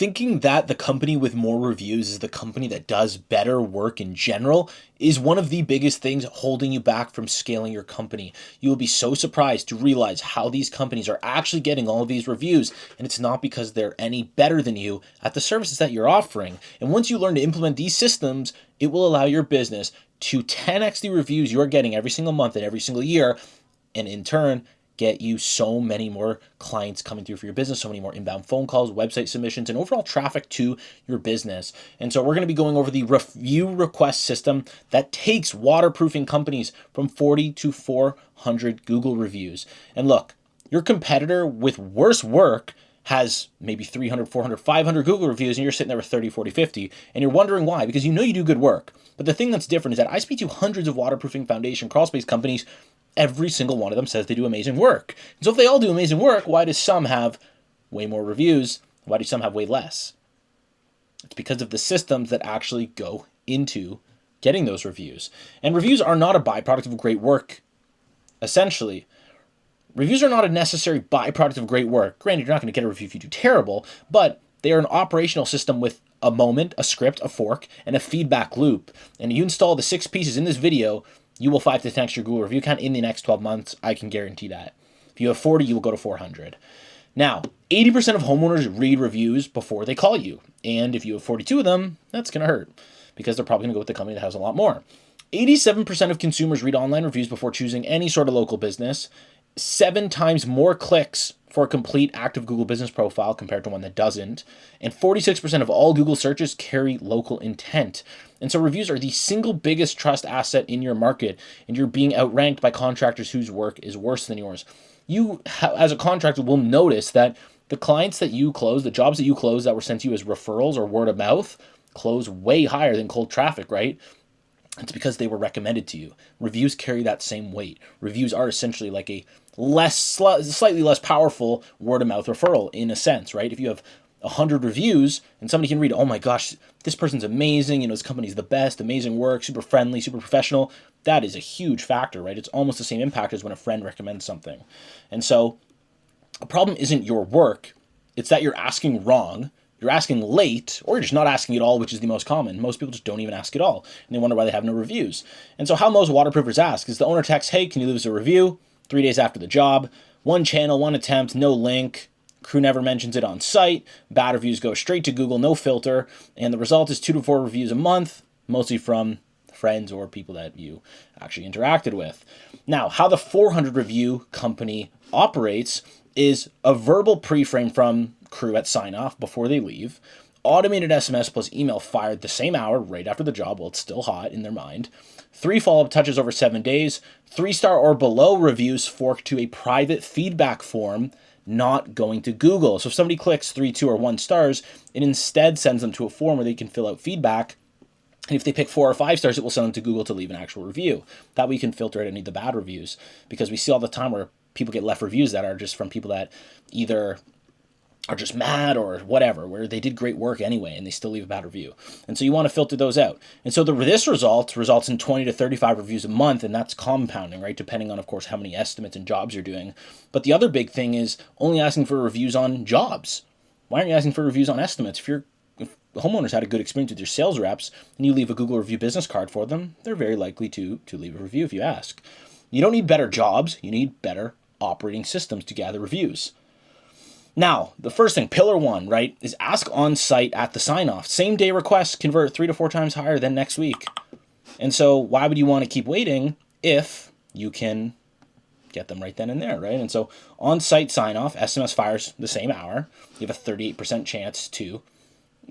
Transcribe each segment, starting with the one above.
Thinking that the company with more reviews is the company that does better work in general is one of the biggest things holding you back from scaling your company. You will be so surprised to realize how these companies are actually getting all of these reviews, and it's not because they're any better than you at the services that you're offering. And once you learn to implement these systems, it will allow your business to 10x the reviews you're getting every single month and every single year, and in turn, get you so many more clients coming through for your business, so many more inbound phone calls, website submissions, and overall traffic to your business. And so we're going to be going over the review request system that takes waterproofing companies from 40 to 400 Google reviews. And look, your competitor with worse work has maybe 300, 400, 500 Google reviews, and you're sitting there with 30, 40, 50, and you're wondering why, because you know you do good work. But the thing that's different is that I speak to hundreds of waterproofing foundation crawl space companies. Every single one of them says they do amazing work. And so if they all do amazing work, why do some have way more reviews? Why do some have way less? It's because of the systems that actually go into getting those reviews. And reviews are not a byproduct of great work, essentially. Reviews are not a necessary byproduct of great work. Granted, you're not going to get a review if you do terrible, but they are an operational system with a moment, a script, a fork, and a feedback loop. And you install the 6 pieces in this video, you will 5 to 10x your Google review count in the next 12 months. I can guarantee that. If you have 40, you will go to 400. Now, 80% of homeowners read reviews before they call you. And if you have 42 of them, that's going to hurt because they're probably going to go with the company that has a lot more. 87% of consumers read online reviews before choosing any sort of local business. 7 times more clicks for a complete active Google business profile compared to one that doesn't. And 46% of all Google searches carry local intent. And so reviews are the single biggest trust asset in your market, and you're being outranked by contractors whose work is worse than yours. You, as a contractor, will notice that the clients that you close, the jobs that you close that were sent to you as referrals or word of mouth, close way higher than cold traffic, right? It's because they were recommended to you. Reviews carry that same weight. Reviews are essentially like a slightly less powerful word of mouth referral in a sense, right? If you have 100 reviews and somebody can read, oh my gosh, this person's amazing, this company's the best, amazing work, super friendly, super professional, that is a huge factor, right? It's almost the same impact as when a friend recommends something. And so the problem isn't your work, it's that you're asking wrong. You're asking late, or you're just not asking at all, which is the most common. Most people just don't even ask at all, and they wonder why they have no reviews. And so how most waterproofers ask is the owner texts, hey, can you leave us a review? 3 days after the job, 1 channel, 1 attempt, no link. Crew never mentions it on site. Bad reviews go straight to Google, no filter. And the result is 2 to 4 reviews a month, mostly from friends or people that you actually interacted with. Now, how the 400 review company operates is a verbal pre-frame from crew at sign-off before they leave, automated SMS plus email fired the same hour right after the job while it's still hot in their mind, 3 follow-up touches over 7 days, 3-star or below reviews forked to a private feedback form, not going to Google. So if somebody clicks 3, 2, or 1 stars, it instead sends them to a form where they can fill out feedback. And if they pick 4 or 5 stars, it will send them to Google to leave an actual review. That way you can filter out any of the bad reviews, because we see all the time where people get left reviews that are just from people that either are just mad or whatever, where they did great work anyway and they still leave a bad review. And so you want to filter those out. And so this results in 20 to 35 reviews a month, and that's compounding, right? Depending on, of course, how many estimates and jobs you're doing. But the other big thing is only asking for reviews on jobs. Why aren't you asking for reviews on estimates? If homeowners had a good experience with your sales reps and you leave a Google review business card for them, they're very likely to leave a review if you ask. You don't need better jobs, you need better operating systems to gather reviews. Now, the first thing, pillar 1, right, is ask on site at the sign-off. Same day requests convert 3 to 4 times higher than next week. And so why would you want to keep waiting if you can get them right then and there, right? And so on-site sign-off, SMS fires the same hour. You have a 38% chance to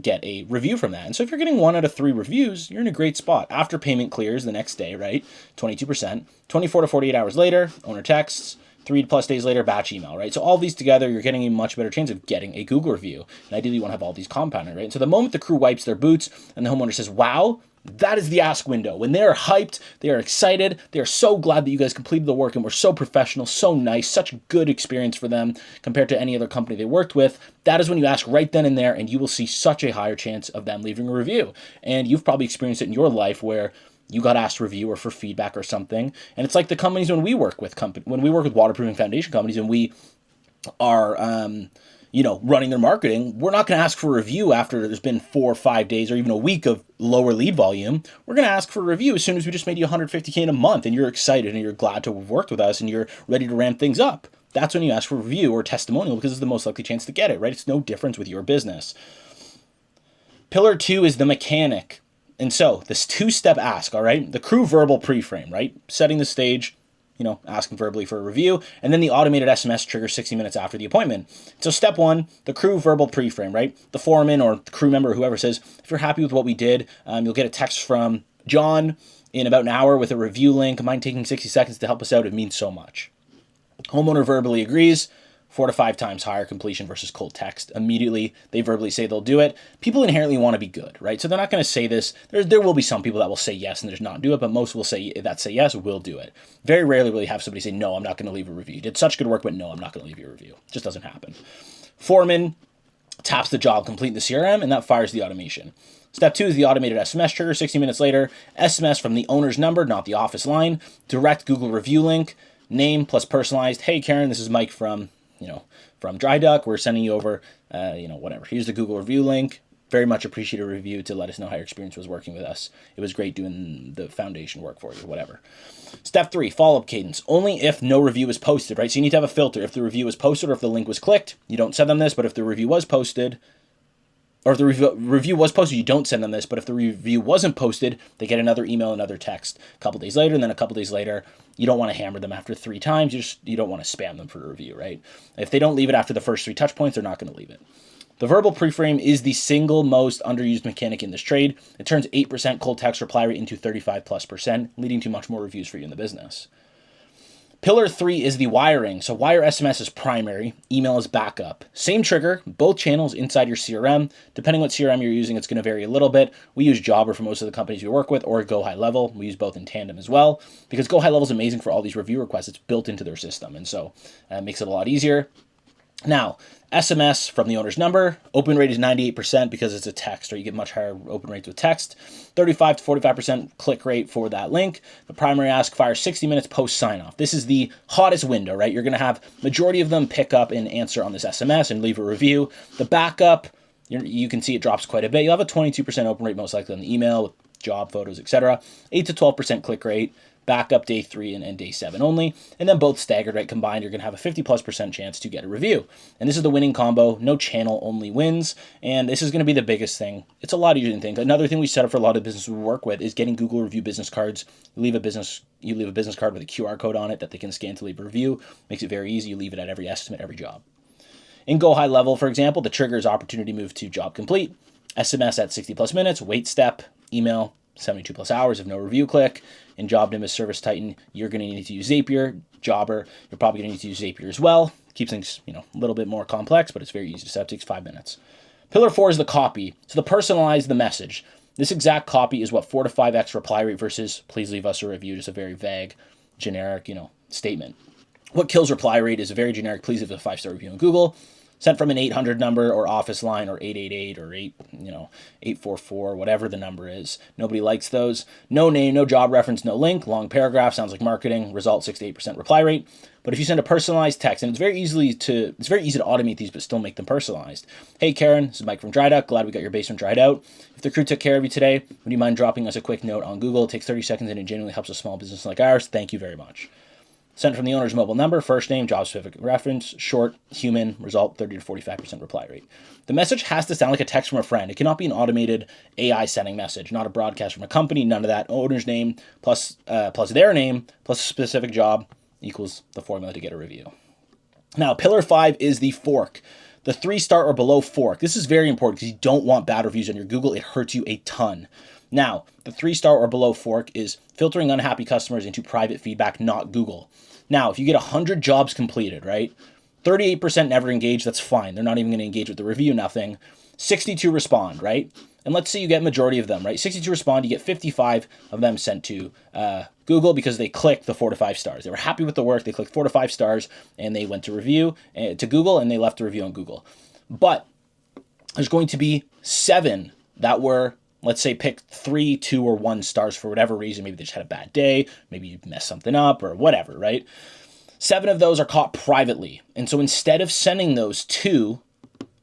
get a review from that. And so if you're getting 1 out of 3 reviews, you're in a great spot. After payment clears the next day, right, 22%. 24 to 48 hours later, owner texts. 3+ days later, batch email, right? So all these together, you're getting a much better chance of getting a Google review. And ideally, you want to have all these compounded, right? And so the moment the crew wipes their boots and the homeowner says, wow, that is the ask window. When they're hyped, they are excited, they are so glad that you guys completed the work and were so professional, so nice, such a good experience for them compared to any other company they worked with. That is when you ask right then and there, and you will see such a higher chance of them leaving a review. And you've probably experienced it in your life where you got asked to review or for feedback or something. And it's like the companies when we work with waterproofing foundation companies, and we are running their marketing, we're not going to ask for a review after there's been 4 or 5 days or even a week of lower lead volume. We're going to ask for a review as soon as we just made you $150K in a month and you're excited and you're glad to have worked with us and you're ready to ramp things up. That's when you ask for a review or testimonial, because it's the most likely chance to get it, right? It's no difference with your business. Pillar 2 is the mechanic. And so this 2-step ask, all right? The crew verbal pre-frame, right? Setting the stage, asking verbally for a review, and then the automated SMS trigger 60 minutes after the appointment. So step 1, the crew verbal pre-frame, right? The foreman or the crew member, whoever, says, if you're happy with what we did, you'll get a text from John in about an hour with a review link. Mind taking 60 seconds to help us out? It means so much. Homeowner verbally agrees. 4 to 5 times higher completion versus cold text. Immediately, they verbally say they'll do it. People inherently want to be good, right? So they're not going to say this. There will be some people that will say yes and just not do it, but most will say yes, will do it. Very rarely will you have somebody say, no, I'm not going to leave a review. You did such good work, but no, I'm not going to leave you a review. It just doesn't happen. Foreman taps the job complete in the CRM, and that fires the automation. Step 2 is the automated SMS trigger. 60 minutes later, SMS from the owner's number, not the office line. Direct Google review link. Name plus personalized. Hey, Karen, this is Mike from Dry Duck. We're sending you over, whatever. Here's the Google review link. Very much appreciate a review to let us know how your experience was working with us. It was great doing the foundation work for you, whatever. Step 3, follow-up cadence. Only if no review is posted, right? So you need to have a filter. If the review was posted or if the link was clicked, you don't send them this. But if the review was posted, or if the review was posted, you don't send them this. But if the review wasn't posted, they get another email, another text a couple days later, and then a couple days later. You don't want to hammer them after 3 times. You don't want to spam them for a review, right? If they don't leave it after the first 3 touch points, they're not going to leave it. The verbal pre-frame is the single most underused mechanic in this trade. It turns 8% cold text reply rate into 35+%, leading to much more reviews for you in the business. Pillar 3 is the wiring. So wire SMS is primary, email is backup. Same trigger, both channels inside your CRM. Depending what CRM you're using, it's going to vary a little bit. We use Jobber for most of the companies we work with, or Go High Level. We use both in tandem as well, because Go High Level is amazing for all these review requests. It's built into their system, and so it makes it a lot easier. Now, SMS from the owner's number, open rate is 98% because it's a text, or you get much higher open rates with text. 35 to 45% click rate for that link. The primary ask fires 60 minutes post sign-off. This is the hottest window, right? You're going to have majority of them pick up and answer on this SMS and leave a review. The backup, you can see it drops quite a bit. You'll have a 22% open rate most likely on the email with job photos, etc. 8 to 12% click rate. Backup day 3 and day 7 only, and then both staggered, right? Combined, you're going to have a 50+% chance to get a review. And this is the winning combo. No channel only wins, and this is going to be the biggest thing. It's a lot easier than you think. Another thing we set up for a lot of businesses we work with is getting Google review business cards. You leave a business card with a QR code on it that they can scan to leave a review. Makes it very easy. You leave it at every estimate, every job. In Go High Level, for example, the trigger is opportunity move to job complete. SMS at 60+ minutes. Wait step. Email 72+ hours if no review click. In Job Nimbus Service Titan, you're going to need to use Zapier. Jobber, you're probably going to need to use Zapier as well. Keeps things, a little bit more complex, but it's very easy to set up. It takes 5 minutes. Pillar 4 is the copy. So the personalize the message. This exact copy is what 4 to 5x reply rate versus please leave us a review. Just a very vague, generic, statement. What kills reply rate is a very generic, please leave a 5-star review on Google. Sent from an 800 number or office line or 888 or 844, whatever the number is. Nobody likes those. No name, no job reference, no link. Long paragraph, sounds like marketing. Result 6 to 8% reply rate. But if you send a personalized text, and it's very easy to automate these, but still make them personalized. Hey Karen, this is Mike from Dry Duck. Glad we got your basement dried out. If the crew took care of you today, would you mind dropping us a quick note on Google? It takes 30 seconds and it genuinely helps a small business like ours. Thank you very much. Sent from the owner's mobile number, first name, job-specific reference, short, human, result 30 to 45% reply rate. The message has to sound like a text from a friend. It cannot be an automated AI sending message, not a broadcast from a company, none of that. Owner's name plus their name plus a specific job equals the formula to get a review. Now, pillar 5 is the fork. The 3-star or below fork. This is very important because you don't want bad reviews on your Google. It hurts you a ton. Now, the 3-star or below fork is filtering unhappy customers into private feedback, not Google. Now, if you get 100 jobs completed, right? 38% never engage, that's fine. They're not even going to engage with the review, nothing. 62 respond, right? And let's say you get majority of them, right? 62 respond, you get 55 of them sent to Google because they clicked the 4 to 5 stars. They were happy with the work, they clicked 4 to 5 stars, and they went to review to Google, and they left a review on Google. But there's going to be 7 that were, let's say, pick 3, 2, or 1 stars for whatever reason. Maybe they just had a bad day. Maybe you messed something up or whatever, right? 7 of those are caught privately. And so instead of sending those to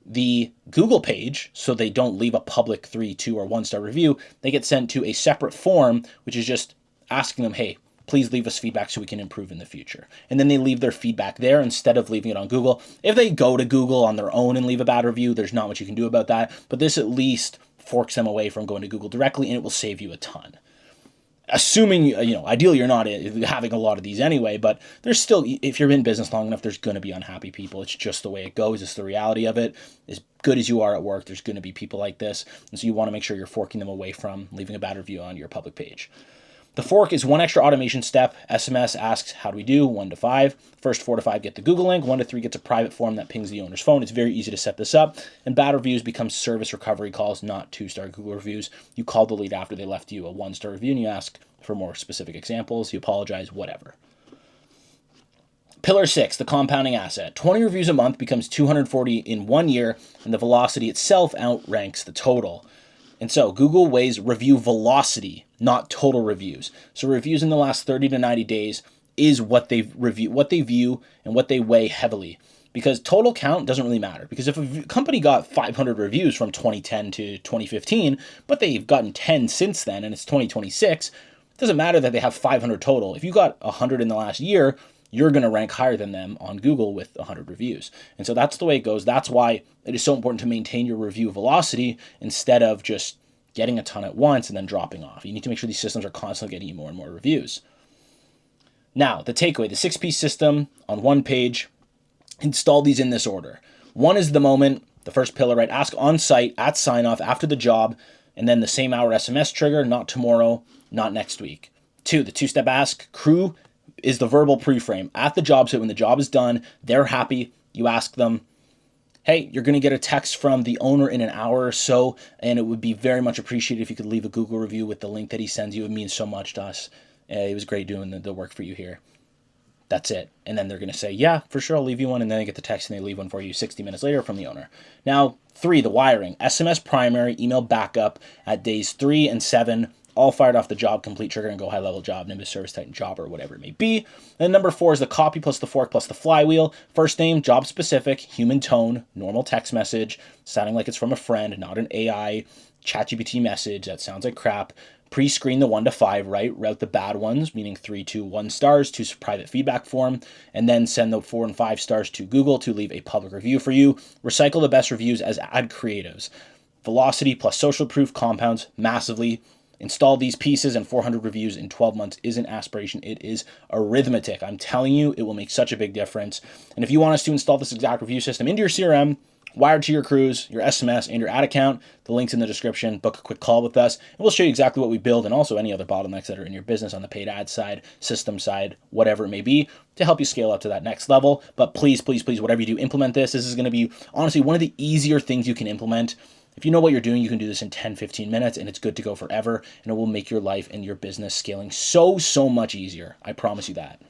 The Google page, so they don't leave a public 3, 2, or 1-star review, they get sent to a separate form, which is just asking them, hey, please leave us feedback so we can improve in the future. And then they leave their feedback there instead of leaving it on Google. If they go to Google on their own and leave a bad review, there's not much you can do about that. But this at least forks them away from going to Google directly, and it will save you a ton. Assuming, ideally you're not having a lot of these anyway, but there's still, if you're in business long enough, there's going to be unhappy people. It's just the way it goes. It's the reality of it. As good as you are at work, there's going to be people like this. And so you want to make sure you're forking them away from leaving a bad review on your public page. The fork is one extra automation step. SMS asks, how do we do? 1 to 5. First 4 to 5 get the Google link. 1 to 3 gets a private form that pings the owner's phone. It's very easy to set this up. And bad reviews become service recovery calls, not 2-star Google reviews. You call the lead after they left you a 1-star review and you ask for more specific examples. You apologize, whatever. Pillar 6, the compounding asset. 20 reviews a month becomes 240 in 1 year, and the velocity itself outranks the total. And so Google weighs review velocity, not total reviews. So reviews in the last 30 to 90 days is what they view and what they weigh heavily. Because total count doesn't really matter. Because if a company got 500 reviews from 2010 to 2015, but they've gotten 10 since then and it's 2026, it doesn't matter that they have 500 total. If you got 100 in the last year, you're going to rank higher than them on Google with 100 reviews. And so that's the way it goes. That's why it is so important to maintain your review velocity instead of just getting a ton at once and then dropping off. You need to make sure these systems are constantly getting you more and more reviews. Now, the takeaway, the 6-piece system on one page, install these in this order. 1 is the moment, the first pillar, right? Ask on site at sign off after the job, and then the same hour SMS trigger, not tomorrow, not next week. 2, the 2-step ask. Crew is the verbal pre-frame. At the job site, when the job is done, they're happy. You ask them, hey, you're going to get a text from the owner in an hour or so, and it would be very much appreciated if you could leave a Google review with the link that he sends you. It means so much to us. It was great doing the work for you here. That's it. And then they're going to say, yeah, for sure, I'll leave you one. And then they get the text and they leave one for you 60 minutes later from the owner. Now, 3, the wiring. SMS primary, email backup at days 3 and 7, all fired off the job complete trigger and go high level job, Nimbus Service Titan job, or whatever it may be. Then number 4 is the copy plus the fork plus the flywheel. First name, job specific, human tone, normal text message, sounding like it's from a friend, not an AI ChatGPT message that sounds like crap. Pre-screen the 1 to 5, right? Route the bad ones, meaning 3, 2, 1 stars to private feedback form, and then send the 4 and 5 stars to Google to leave a public review for you. Recycle the best reviews as ad creatives. Velocity plus social proof compounds massively. Install these pieces, and 400 reviews in 12 months isn't aspiration. It is arithmetic. I'm telling you, it will make such a big difference. And if you want us to install this exact review system into your CRM, wired to your crews, your SMS, and your ad account, the link's in the description. Book a quick call with us, and we'll show you exactly what we build and also any other bottlenecks that are in your business on the paid ad side, system side, whatever it may be, to help you scale up to that next level. But please, please, please, whatever you do, implement this. This is going to be, honestly, one of the easier things you can implement. If you know what you're doing, you can do this in 10, 15 minutes, and it's good to go forever, and it will make your life and your business scaling so much easier. I promise you that.